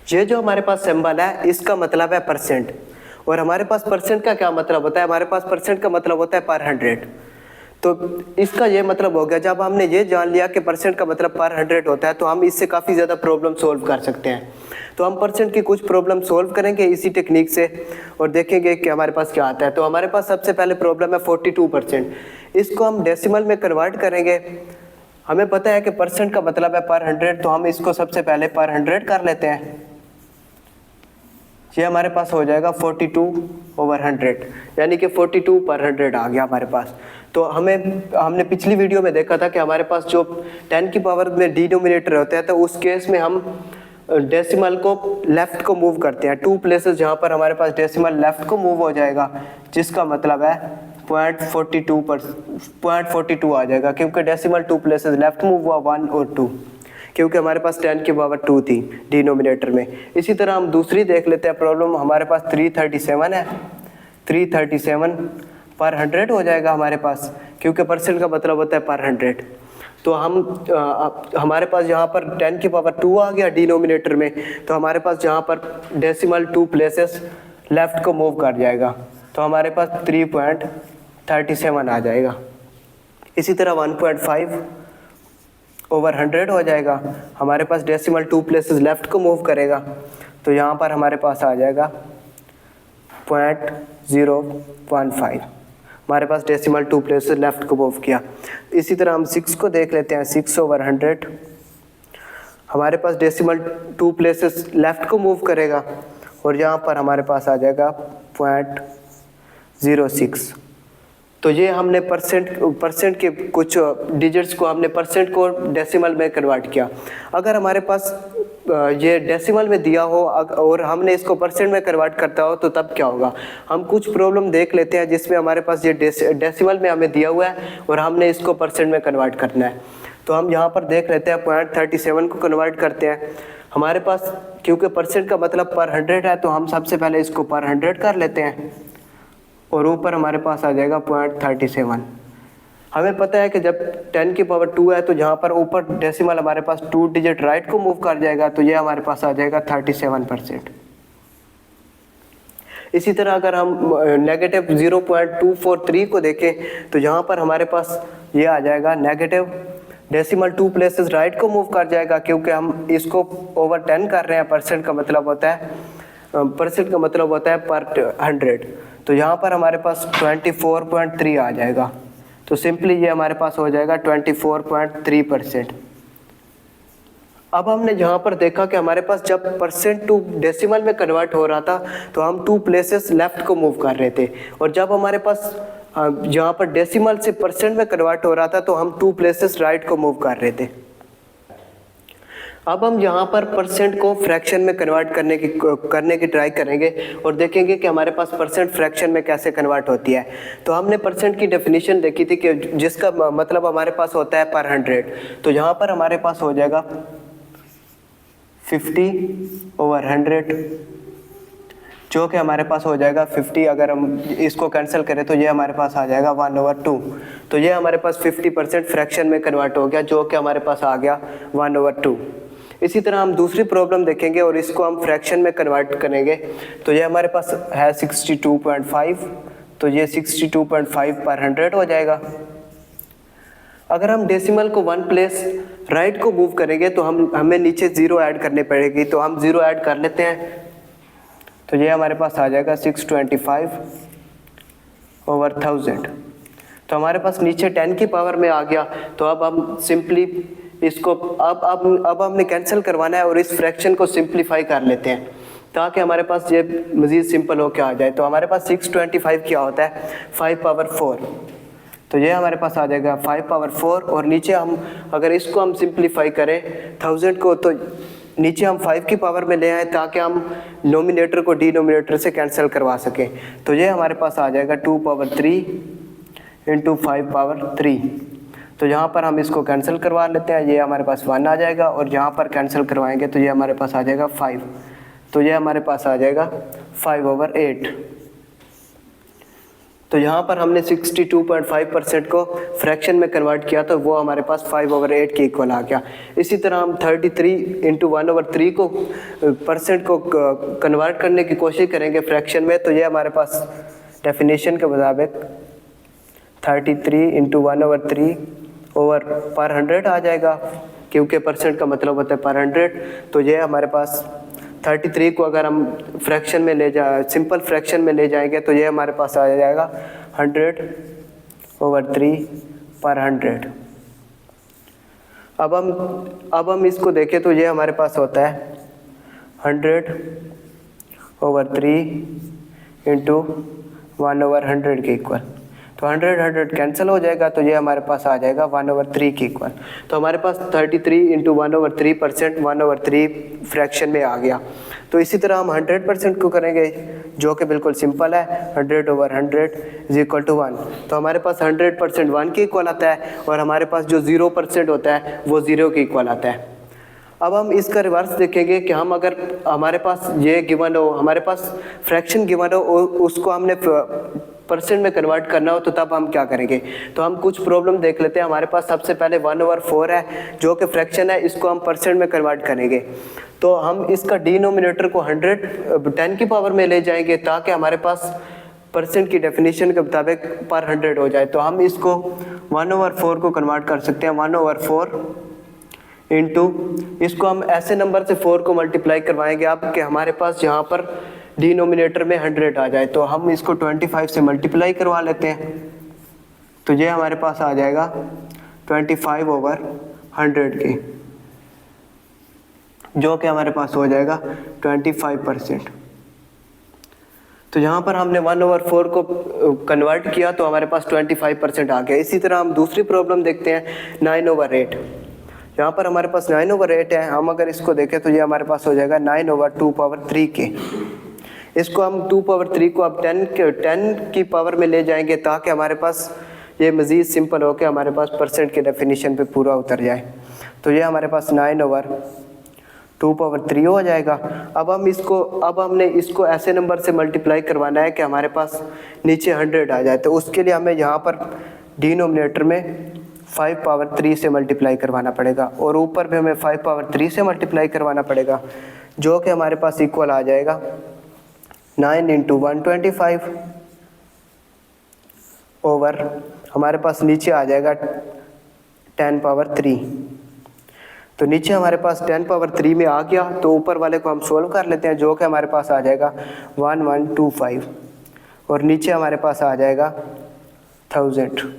ये जो हमारे पास सिंबल है इसका मतलब है परसेंट, और हमारे पास परसेंट का क्या मतलब होता है, हमारे पास परसेंट का मतलब होता है पर 100। तो इसका ये मतलब हो गया, जब हमने ये जान लिया कि परसेंट का मतलब पर 100 होता है तो हम इससे काफ़ी ज़्यादा प्रॉब्लम सोल्व कर सकते हैं। तो हम परसेंट की कुछ प्रॉब्लम सोल्व करेंगे इसी टेक्निक से और देखेंगे कि हमारे पास क्या आता है। तो हमारे पास सबसे पहले प्रॉब्लम है 42%। इसको हम डेसिमल में कन्वर्ट करेंगे। हमें पता है कि परसेंट का मतलब है पर 100, तो हम इसको सबसे पहले पर 100 कर लेते हैं। ये हमारे पास हो जाएगा 42/100, यानी कि 42/100 आ गया हमारे पास। तो हमने पिछली वीडियो में देखा था कि हमारे पास जो 10 की पावर में डिनोमिनेटर होता है तो उस केस में हम डेसिमल को लेफ्ट को मूव करते हैं 2 प्लेसेस, जहाँ पर हमारे पास डेसिमल लेफ्ट को मूव हो जाएगा, जिसका मतलब है 0.42 आ जाएगा, क्योंकि डेसिमल 2 प्लेसेस लेफ्ट मूव हुआ 1 और 2, क्योंकि हमारे पास 10 की पावर 2 थी डिनोमिनेटर में। इसी तरह हम दूसरी देख लेते हैं प्रॉब्लम। हमारे पास 337 है, 337/100 हो जाएगा हमारे पास, क्योंकि परसेंट का मतलब होता है पर 100। तो हमारे पास यहाँ पर 10 की पावर 2 आ गया डिनोमिनेटर में, तो हमारे पास यहाँ पर डेसिमल 2 प्लेसेस लेफ्ट को मूव कर जाएगा, तो हमारे पास 3.37 आ जाएगा। इसी तरह 1.5/100 हो जाएगा, हमारे पास डेसिमल 2 प्लेसेस लेफ्ट को मूव करेगा, तो यहाँ पर हमारे पास आ जाएगा 0.015। हमारे पास डेसिमल 2 प्लेसेस लेफ्ट को मूव किया। इसी तरह हम 6 को देख लेते हैं, 6/100 हमारे पास डेसिमल 2 प्लेसेस लेफ्ट को मूव करेगा, और यहाँ पर हमारे पास आ जाएगा 0.06। तो ये हमने परसेंट के कुछ डिजिट्स को हमने परसेंट को डेसिमल में कन्वर्ट किया। अगर हमारे पास ये डेसिमल में दिया हो और हमने इसको परसेंट में कन्वर्ट करता हो तो तब क्या होगा। हम कुछ प्रॉब्लम देख लेते हैं जिसमें हमारे पास ये डेसिमल में हमें दिया हुआ है और हमने इसको परसेंट में कन्वर्ट करना है। तो हम यहाँ पर देख लेते हैं 0.37 को कन्वर्ट करते हैं। हमारे पास क्योंकि परसेंट का मतलब पर 100 है, तो हम सबसे पहले इसको पर 100 कर लेते हैं, और ऊपर हमारे पास आ जाएगा 0.37। हमें पता है कि जब 10 की पावर 2 है तो जहाँ पर ऊपर डेसिमल हमारे पास 2 डिजिट राइट को मूव कर जाएगा, तो ये हमारे पास आ जाएगा 37%। इसी तरह अगर हम नेगेटिव 0.243 को देखें तो यहाँ पर हमारे पास ये आ जाएगा नेगेटिव डेसिमल 2 प्लेसेस राइट को मूव कर जाएगा, क्योंकि हम इसको ओवर 10 कर रहे हैं। परसेंट का मतलब होता है पर 100, तो यहाँ पर हमारे पास 24.3 आ जाएगा। तो सिंपली ये हमारे पास हो जाएगा 24.3%। अब हमने यहाँ पर देखा कि हमारे पास जब परसेंट टू डेसिमल में कन्वर्ट हो रहा था तो हम 2 प्लेसेस लेफ्ट को मूव कर रहे थे, और जब हमारे पास यहाँ पर डेसिमल से परसेंट में कन्वर्ट हो रहा था तो हम 2 प्लेसेस राइट को मूव कर रहे थे। अब हम यहाँ पर परसेंट को फ्रैक्शन में कन्वर्ट करने की ट्राई करेंगे और देखेंगे कि हमारे पास परसेंट फ्रैक्शन में कैसे कन्वर्ट होती है। तो हमने परसेंट की डेफिनेशन देखी थी कि जिसका मतलब हमारे पास होता है पर 100, तो यहाँ पर हमारे पास हो जाएगा 50/100, जो कि हमारे पास हो जाएगा 50। अगर हम इसको कैंसिल करें तो ये हमारे पास आ जाएगा 1/2। तो ये हमारे पास 50% फ्रैक्शन में कन्वर्ट हो गया, जो कि हमारे पास आ गया 1/2। इसी तरह हम दूसरी प्रॉब्लम देखेंगे और इसको हम फ्रैक्शन में कन्वर्ट करेंगे। तो ये हमारे पास है 62.5, तो ये 62.5/100 हो जाएगा। अगर हम डेसिमल को 1 प्लेस राइट को मूव करेंगे तो हमें नीचे 0 ऐड करनी पड़ेगी, तो हम 0 ऐड कर लेते हैं। तो ये हमारे पास आ जाएगा 625/1000। तो हमारे पास नीचे 10 की पावर में आ गया। तो अब हम सिंपली इसको अब हमने कैंसिल करवाना है और इस फ्रैक्शन को सिंप्लीफाई कर लेते हैं ताकि हमारे पास ये मज़ीद सिंपल होकर आ जाए। तो हमारे पास 625 क्या होता है 5/4, तो ये हमारे पास आ जाएगा 5/4। और नीचे हम अगर इसको हम सिंप्लीफाई करें 1000 को, तो नीचे हम 5 की पावर में ले आए ताकि हम नोमिनेटर को डिनोमिनेटर से कैंसिल करवा सकें। तो ये हमारे पास आ जाएगा 2/3 × 5/3। तो यहाँ पर हम इसको कैंसिल करवा लेते हैं, ये हमारे पास 1 आ जाएगा, और यहाँ पर कैंसिल करवाएंगे तो ये हमारे पास आ जाएगा 5। तो ये हमारे पास आ जाएगा 5/8। तो यहाँ पर हमने 62.5% को फ्रैक्शन में कन्वर्ट किया तो वो हमारे पास 5/8 के इक्वल आ गया। इसी तरह हम 33 × 1/3 को परसेंट को कन्वर्ट करने की कोशिश करेंगे फ्रैक्शन में, तो ये हमारे पास डेफिनेशन के मुताबिक 33 × 1/3 ओवर पर 100 आ जाएगा, क्योंकि परसेंट का मतलब होता है पर 100। तो ये हमारे पास 33 को अगर हम फ्रैक्शन में ले सिंपल फ्रैक्शन में ले जाएंगे तो ये हमारे पास आ जाएगा 100/3 पर 100। अब हम इसको देखें तो ये हमारे पास होता है 100/3 × 1/100 के इक्वल। तो 100 कैंसिल हो जाएगा, तो ये हमारे पास आ जाएगा 1/3 के इक्वल। तो हमारे पास 33 × 1/3% 1/3 फ्रैक्शन में आ गया। तो इसी तरह हम 100% को करेंगे, जो कि बिल्कुल सिंपल है, 100/100 = 1। तो हमारे पास 100% 1 के इक्वल आता है और हमारे पास जो 0% होता है वो 0 के इक्वल आता है। अब हम इसका रिवर्स देखेंगे कि हम अगर हमारे पास ये गिवन हो, हमारे पास फ्रैक्शन गिवन हो और उसको हमने परसेंट में कन्वर्ट करना हो, तो तब हम क्या करेंगे। तो हम कुछ प्रॉब्लम देख लेते हैं। हमारे पास सबसे पहले 1/4 है जो कि फ्रैक्शन है, इसको हम परसेंट में कन्वर्ट करेंगे। तो हम इसका डिनोमिनेटर को 10 की पावर में ले जाएंगे ताकि हमारे पास परसेंट की डेफिनेशन के मुताबिक पर 100 हो जाए। तो हम इसको 1/4 को कन्वर्ट कर सकते हैं 1/4 इंटू, इसको हम ऐसे नंबर से 4 को मल्टीप्लाई करवाएंगे अब कि हमारे पास यहाँ पर डिनोमिनेटर में 100 आ जाए। तो हम इसको 25 से मल्टीप्लाई करवा लेते हैं, तो ये हमारे पास आ जाएगा 25/100 के, जो कि हमारे पास हो जाएगा 25%। तो यहाँ पर हमने 1/4 को कन्वर्ट किया तो हमारे पास 25% आ गया। इसी तरह हम दूसरी प्रॉब्लम देखते हैं 9/8। यहाँ पर हमारे पास 9/8 है। हम अगर इसको देखें तो ये हमारे पास हो जाएगा 9/2/3 के। इसको हम 2/3 को अब 10 की पावर में ले जाएंगे ताकि हमारे पास ये मज़ीद सिंपल हो के हमारे पास परसेंट के डेफिनेशन पे पूरा उतर जाए। तो ये हमारे पास 9/2/3 हो जाएगा। अब हमने इसको ऐसे नंबर से मल्टीप्लाई करवाना है कि हमारे पास नीचे 100 आ जाए। तो उसके लिए हमें यहाँ पर डिनोमिनेटर में 5/3 से मल्टीप्लाई करवाना पड़ेगा और ऊपर भी हमें 5/3 से मल्टीप्लाई करवाना पड़ेगा, जो कि हमारे पास इक्वल आ जाएगा 9 × 125 ओवर हमारे पास नीचे आ जाएगा 10/3। तो नीचे हमारे पास 10/3 में आ गया, तो ऊपर वाले को हम सोल्व कर लेते हैं, जो कि हमारे पास आ जाएगा 1125 और नीचे हमारे पास आ जाएगा 1000।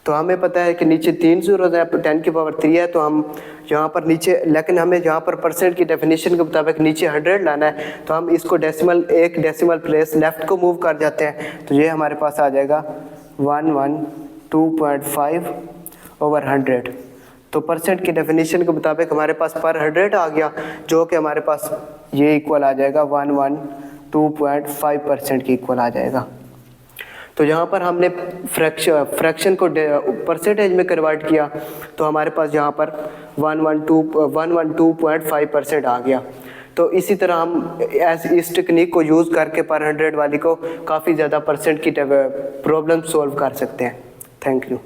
तो हमें पता है कि नीचे 3 ज़ीरोज़ है, 10⁻³ है, तो हम यहाँ पर नीचे, लेकिन हमें यहाँ पर परसेंट की डेफिनेशन के मुताबिक नीचे 100 लाना है। तो हम इसको एक डेसिमल प्लेस लेफ़्ट को मूव कर जाते हैं, तो ये हमारे पास आ जाएगा 112.5/100। तो परसेंट की डेफिनेशन के मुताबिक हमारे पास पर 100 आ गया, जो कि हमारे पास ये इक्वल आ जाएगा 112.5% के इक्वल आ जाएगा। तो यहाँ पर हमने फ्रैक्शन को परसेंटेज में कन्वर्ट किया, तो हमारे पास यहाँ पर 112.5% आ गया। तो इसी तरह हम इस टेक्निक को यूज़ करके पर 100 वाली को काफ़ी ज़्यादा परसेंट की प्रॉब्लम सॉल्व कर सकते हैं। Thank you.